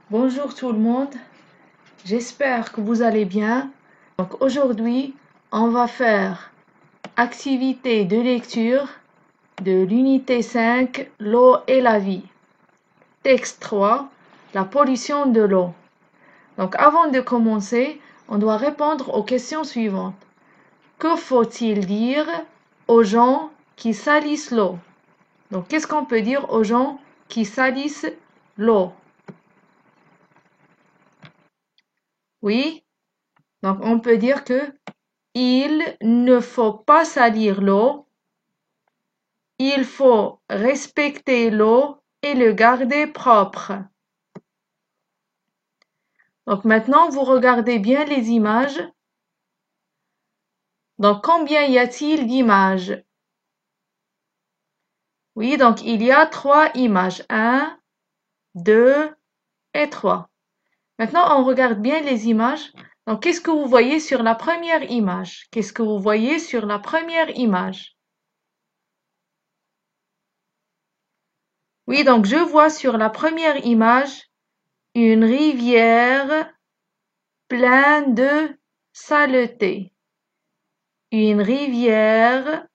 Bonjour tout le monde, j'espère que vous allez bien. Donc aujourd'hui, on va faire activité de lecture de l'unité 5, l'eau et la vie. Texte 3, la pollution de l'eau. Donc avant de commencer, on doit répondre aux questions suivantes. Que faut-il dire aux gens qui salissent l'eau? Donc qu'est-ce qu'on peut dire aux gens qui salissent l'eau? Oui, donc on peut dire que il ne faut pas salir l'eau, il faut respecter l'eau et le garder propre. Donc maintenant, vous regardez bien les images. Donc combien y a-t-il d'images? Oui, donc il y a 3 images. 1, 2 et 3. Maintenant, on regarde bien les images. Donc qu'est-ce que vous voyez sur la première image? Qu'est-ce que vous voyez sur la première image? Oui, donc je vois sur la première image une rivière pleine de saleté. Une rivière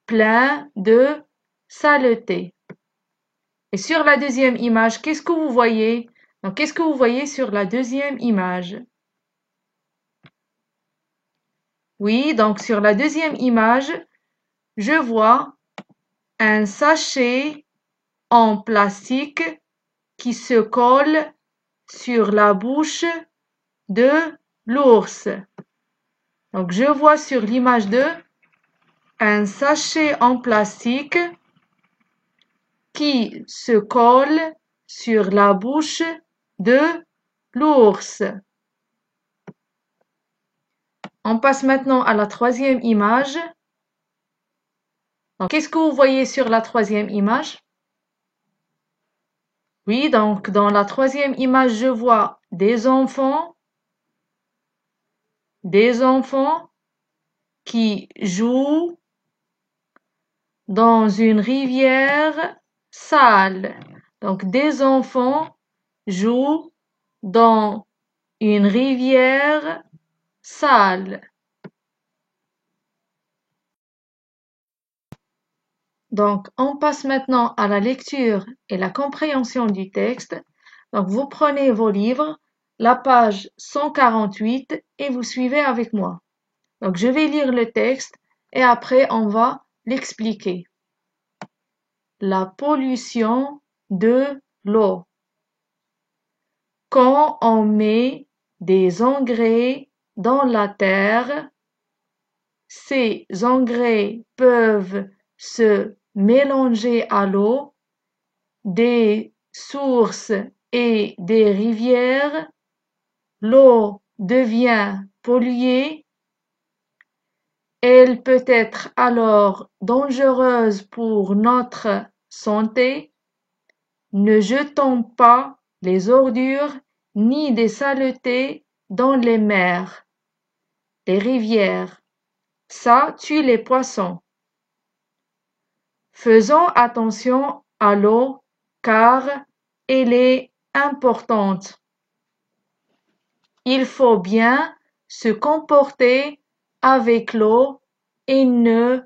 pleine de saleté. Et sur la deuxième image, qu'est-ce que vous voyez? Donc, qu'est-ce que vous voyez sur la deuxième image? Oui, donc sur la deuxième image, je vois un sachet en plastique qui se colle sur la bouche de l'ours. Donc, je vois sur l'image 2 un sachet en plastique qui se colle sur la bouche de l'ours. On passe maintenant à la troisième image. Donc, qu'est-ce que vous voyez sur la troisième image? Oui, donc dans la troisième image, je vois des enfants qui jouent dans une rivière sale. Donc, des enfants jouent dans une rivière sale. Donc, on passe maintenant à la lecture et la compréhension du texte. Donc, vous prenez vos livres, la page 148 et vous suivez avec moi. Donc, je vais lire le texte et après, on va l'expliquer. La pollution de l'eau. Quand on met des engrais dans la terre, ces engrais peuvent se mélanger à l'eau des sources et des rivières, l'eau devient polluée, elle peut être alors dangereuse pour notre santé. Ne jetons pas les ordures ni des saletés dans les mers, les rivières. Ça tue les poissons. Faisons attention à l'eau car elle est importante. Il faut bien se comporter avec l'eau et ne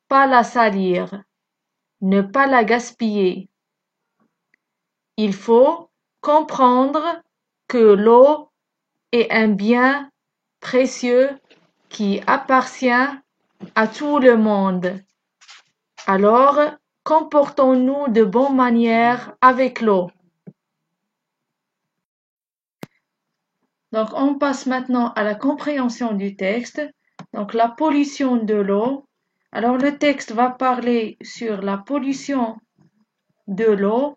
pas la salir, ne pas la gaspiller. Il faut comprendre que l'eau est un bien précieux qui appartient à tout le monde. Alors, comportons-nous de bonne manière avec l'eau. Donc, on passe maintenant à la compréhension du texte. Donc, la pollution de l'eau. Alors, le texte va parler sur la pollution de l'eau.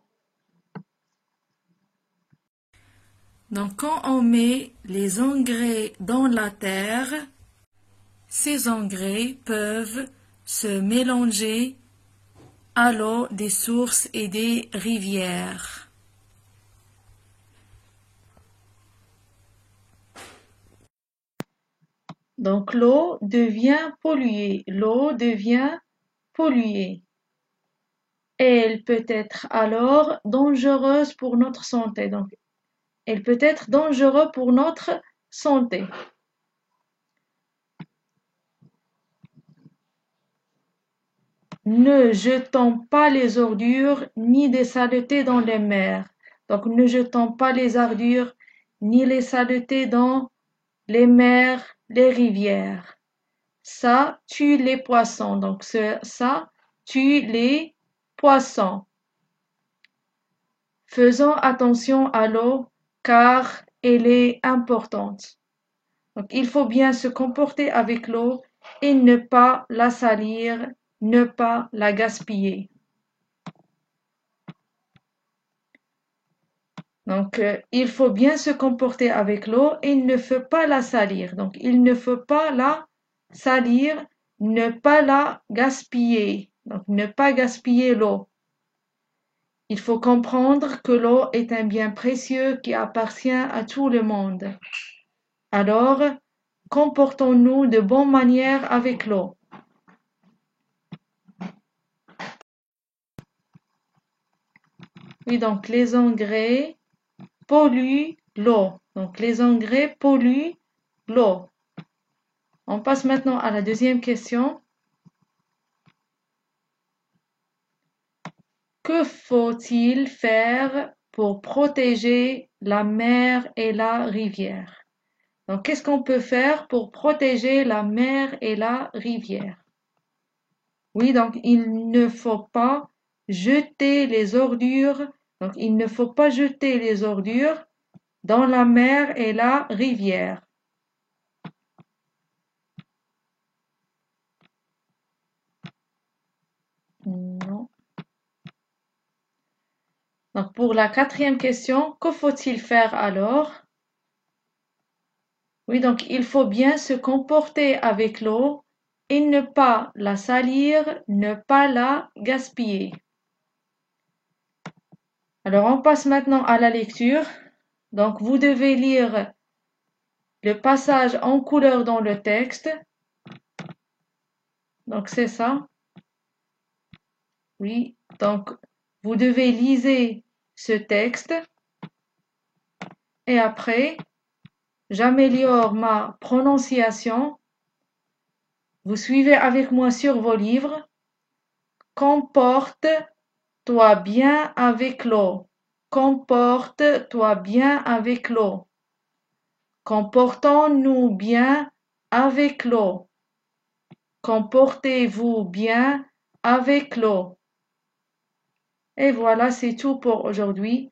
Donc, quand on met les engrais dans la terre, ces engrais peuvent se mélanger à l'eau des sources et des rivières. Donc l'eau devient polluée. L'eau devient polluée. Elle peut être alors dangereuse pour notre santé. Donc il peut être dangereux pour notre santé. Ne jetons pas les ordures ni des saletés dans les mers. Donc, ne jetons pas les ordures ni les saletés dans les mers, les rivières. Ça tue les poissons. Donc, ça tue les poissons. Faisons attention à l'eau car elle est importante. Donc, il faut bien se comporter avec l'eau et ne pas la salir, ne pas la gaspiller. Donc, il faut bien se comporter avec l'eau et il ne faut pas la salir. Donc, il ne faut pas la salir, ne pas la gaspiller. Donc, ne pas gaspiller l'eau. Il faut comprendre que l'eau est un bien précieux qui appartient à tout le monde. Alors, comportons-nous de bonne manière avec l'eau. Oui, donc les engrais polluent l'eau. Donc, les engrais polluent l'eau. On passe maintenant à la deuxième question. Que faut-il faire pour protéger la mer et la rivière? Donc, qu'est-ce qu'on peut faire pour protéger la mer et la rivière? Oui, donc il ne faut pas jeter les ordures. Donc, il ne faut pas jeter les ordures dans la mer et la rivière. Non. Donc, pour la quatrième question, que faut-il faire alors? Oui, donc il faut bien se comporter avec l'eau et ne pas la salir, ne pas la gaspiller. Alors, on passe maintenant à la lecture. Donc, vous devez lire le passage en couleur dans le texte. Donc, c'est ça. Oui, donc vous devez lire ce texte et après, j'améliore ma prononciation. Vous suivez avec moi sur vos livres. Comporte-toi bien avec l'eau. Comporte-toi bien avec l'eau. Comportons-nous bien avec l'eau. Comportez-vous bien avec l'eau. Et voilà, c'est tout pour aujourd'hui.